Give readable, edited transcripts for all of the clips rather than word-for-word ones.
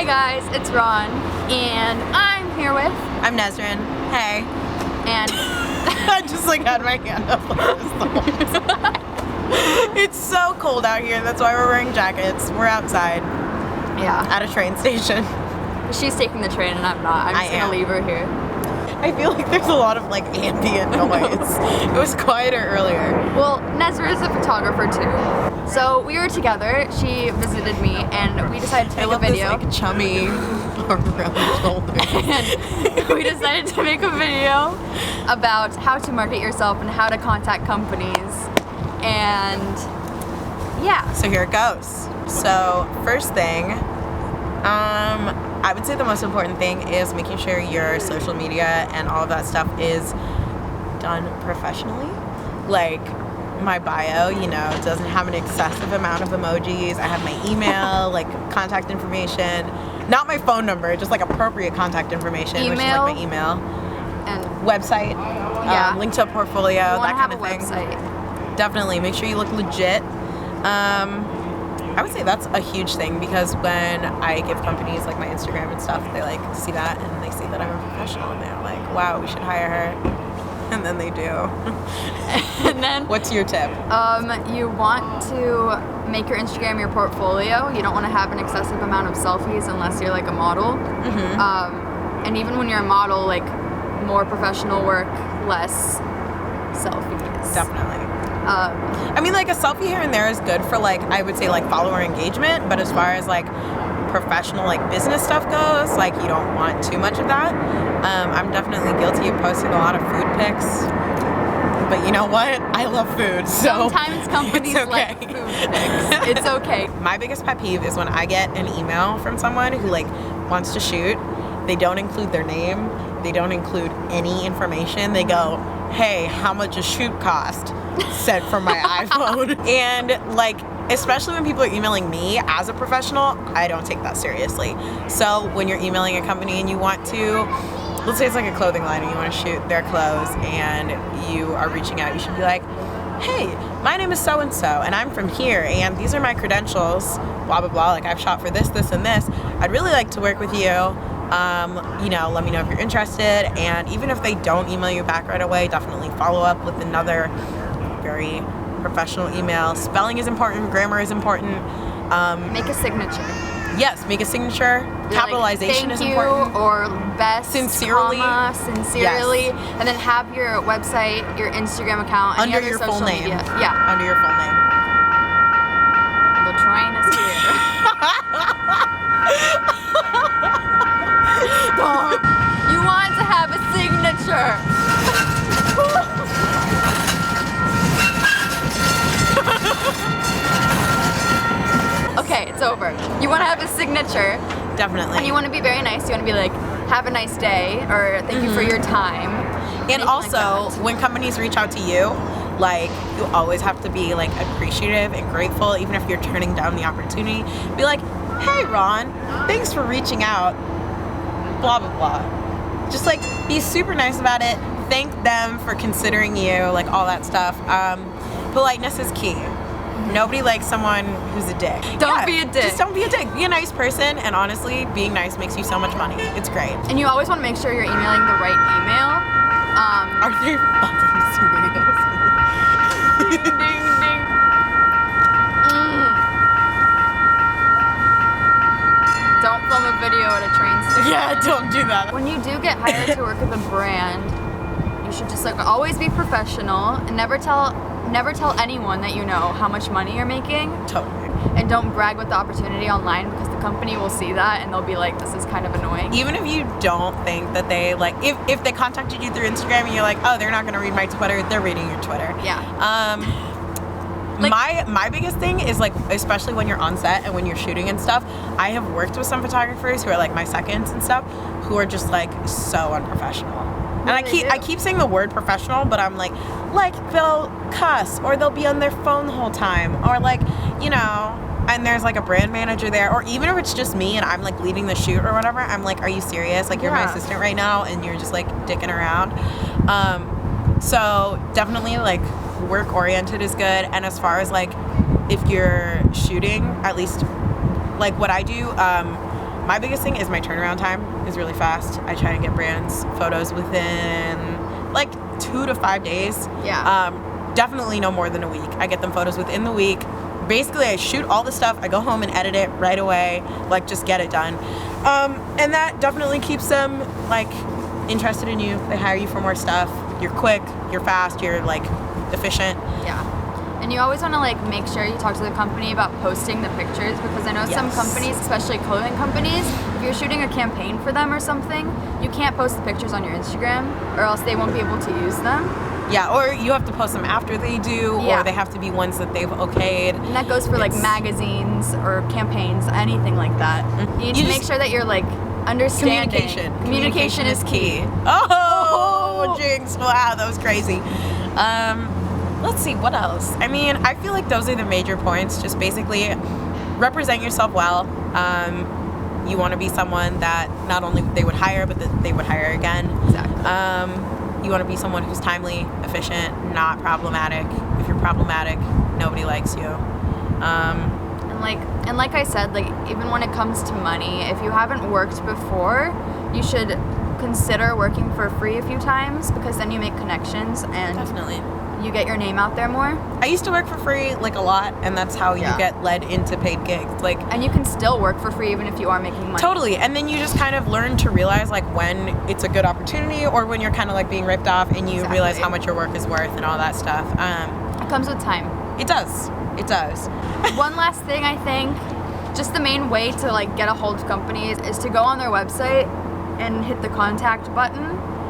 Hey guys, it's Ron, and I'm here with... I'm Nesrin. Hey. And... I just had my hand up like this the whole time. It's so cold out here, that's why we're wearing jackets. We're outside. Yeah. At a train station. She's taking the train and I'm not. I'm just gonna leave her here. I feel like there's a lot of ambient noise. It was quieter earlier. Well, Nesrin is a photographer too. So we were together, she visited me, and we decided to make a video. This, chummy arm around the shoulder. And we decided to make a video about how to market yourself and how to contact companies. And yeah. So here it goes. So first thing, I would say the most important thing is making sure your social media and all of that stuff is done professionally. Like my bio, doesn't have an excessive amount of emojis. I have my email, contact information, not my phone number, just appropriate contact information, email, which is my email and website, link to a portfolio, that kind of thing. Website. Definitely make sure you look legit. I would say that's a huge thing because when I give companies my Instagram and stuff, they see that and they see that I'm a professional and they're like, wow, we should hire her. And then they do. And then what's your tip? You want to make your Instagram your portfolio. You don't want to have an excessive amount of selfies unless you're a model. Mm-hmm. And even when you're a model, more professional work, less selfies. Definitely. A selfie here and there is good for I would say follower engagement, but as far as professional business stuff goes, you don't want too much of that. I'm definitely guilty of posting a lot of food pics, but you know what? I love food, so sometimes companies like food pics. It's okay. My biggest pet peeve is when I get an email from someone who wants to shoot. They don't include their name. They don't include any information. They go, hey, how much a shoot cost? Sent from my iPhone. And especially when people are emailing me as a professional, I don't take that seriously. So when you're emailing a company and you want to, let's say it's a clothing line and you want to shoot their clothes and you are reaching out, you should be like, hey, my name is so-and-so and I'm from here and these are my credentials, blah, blah, blah. I've shot for this, this, and this. I'd really like to work with you. Let me know if you're interested. And even if they don't email you back right away, definitely follow up with another very professional email. Spelling is important. Grammar is important. Make a signature. Yes, make a signature. Capitalization is important. Or best, sincerely, comma, sincerely, yes. And then have your website, your Instagram account, and under your social full name. Media. Yeah, under your full name. The train is here. Stop. You want to have a signature. Okay, it's over. You want to have a signature. Definitely. And you want to be very nice. You want to be have a nice day, or thank you for your time. And also, when companies reach out to you, you always have to be appreciative and grateful, even if you're turning down the opportunity. Be like, hey Ron, thanks for reaching out, blah, blah, blah. Just be super nice about it. Thank them for considering you, all that stuff. Politeness is key. Nobody likes someone who's a dick. Don't be a dick. Just don't be a dick. Be a nice person, and honestly, being nice makes you so much money. It's great. And you always want to make sure you're emailing the right email. Are they fucking serious? Ding, ding. Don't film a video at a train station. Yeah, don't do that. When you do get hired to work with a brand, you should just always be professional and never tell anyone that you know how much money you're making. Totally. And don't brag with the opportunity online because the company will see that and they'll be like, this is kind of annoying. Even if you don't think that they if they contacted you through Instagram and you're like, oh, they're not gonna read my Twitter, they're reading your Twitter. Yeah. My biggest thing is especially when you're on set and when you're shooting and stuff, I have worked with some photographers who are my seconds and stuff who are just so unprofessional. And I keep saying the word professional, but I'm they'll cuss or they'll be on their phone the whole time or and there's a brand manager there, or even if it's just me and I'm leading the shoot or whatever, I'm are you serious? You're my assistant right now and you're just dicking around. So definitely work oriented is good. And as far as if you're shooting, at least what I do, My biggest thing is my turnaround time is really fast. I try and get brands photos within like 2 to 5 days. Yeah. Definitely no more than a week. I get them photos within the week. Basically, I shoot all the stuff. I go home and edit it right away. Like, just get it done. And that definitely keeps them like interested in you. They hire you for more stuff. You're quick. You're fast. You're like efficient. Yeah. And you always want to like make sure you talk to the company about posting the pictures, because I know some Yes. companies, especially clothing companies, if you're shooting a campaign for them or something, you can't post the pictures on your Instagram or else they won't be able to use them. Yeah, or you have to post them after they do, Yeah. or they have to be ones that they've okayed. And that goes for like It's- magazines or campaigns, anything like that. You need You to make just- sure that you're like understanding. Communication is key. Oh, jinx. Wow, that was crazy. Let's see, what else? I mean, I feel like those are the major points. Just basically represent yourself well. You want to be someone that not only they would hire, but that they would hire again. Exactly. You want to be someone who's timely, efficient, not problematic. If you're problematic, nobody likes you. And like I said, like even when it comes to money, if you haven't worked before, you should consider working for free a few times, because then you make connections and Definitely. you get your name out there more. I used to work for free like a lot, and that's how Yeah. you get led into paid gigs. Like, And you can still work for free even if you are making money. totally. And then you just kind of learn to realize like when it's a good opportunity or when you're kind of like being ripped off, and you Exactly. realize how much your work is worth and all that stuff. It comes with time. It does. It does. One last thing, I think, just the main way to like get a hold of companies is to go on their website and hit the contact button,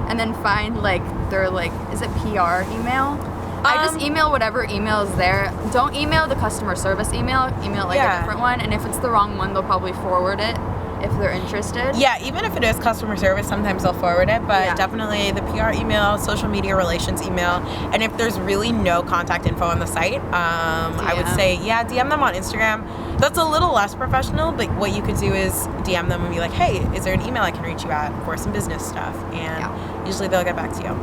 and then find like their like, is it PR email? I just email whatever email is there. Don't email the customer service email. Email like Yeah. a different one, and if it's the wrong one, they'll probably forward it if they're interested. Yeah, even if it is customer service, sometimes they'll forward it, but Yeah. definitely the PR email, social media relations email, and if there's really no contact info on the site, I would DM. say, yeah, DM them on Instagram. That's a little less professional, but what you could do is DM them and be like, hey, is there an email I can reach you at for some business stuff? And usually they'll get back to you.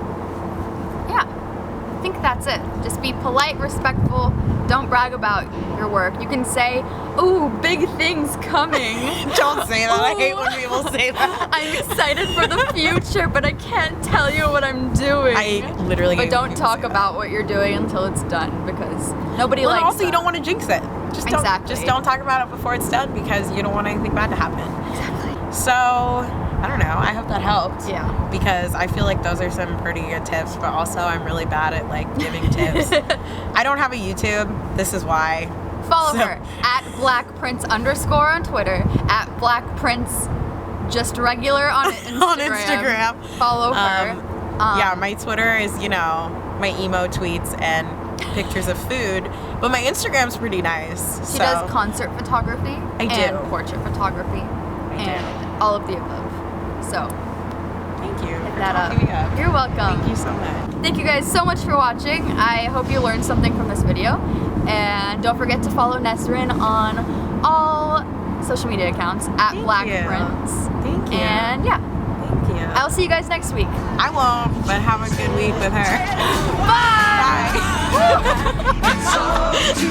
Yeah. I think that's it. Just be polite, respectful. Don't brag about your work. You can say, "Ooh, big things coming." Don't say that. I hate Ooh. when people say that. I'm excited for the future, but I can't tell you what I'm doing. I literally But hate when don't people talk say that. about what you're doing until it's done, because nobody Well, likes also, you that. don't want to jinx it. Just don't, Exactly. just don't talk about it before it's done, because you don't want anything bad to happen. Exactly. So, I don't know. I hope that helped. Yeah. Because I feel like those are some pretty good tips, but also I'm really bad at like giving tips. I don't have a YouTube. This is why. Follow So- her at Blackprints _ on Twitter, at Blackprints just regular on Instagram. On Instagram. Follow her. Yeah, my Twitter is, my emo tweets and pictures of food, but my Instagram's pretty nice. She does concert photography I do. and portrait photography and all of the above. So Thank you hit for that up. talking me up. You're welcome. Thank you so much. Thank you guys so much for watching. I hope you learned something from this video. And don't forget to follow Nesrin on all social media accounts at Thank Blackprints. Thank you. And yeah, Thank you. I'll see you guys next week. I won't, but have a good week with her. Bye! Bye.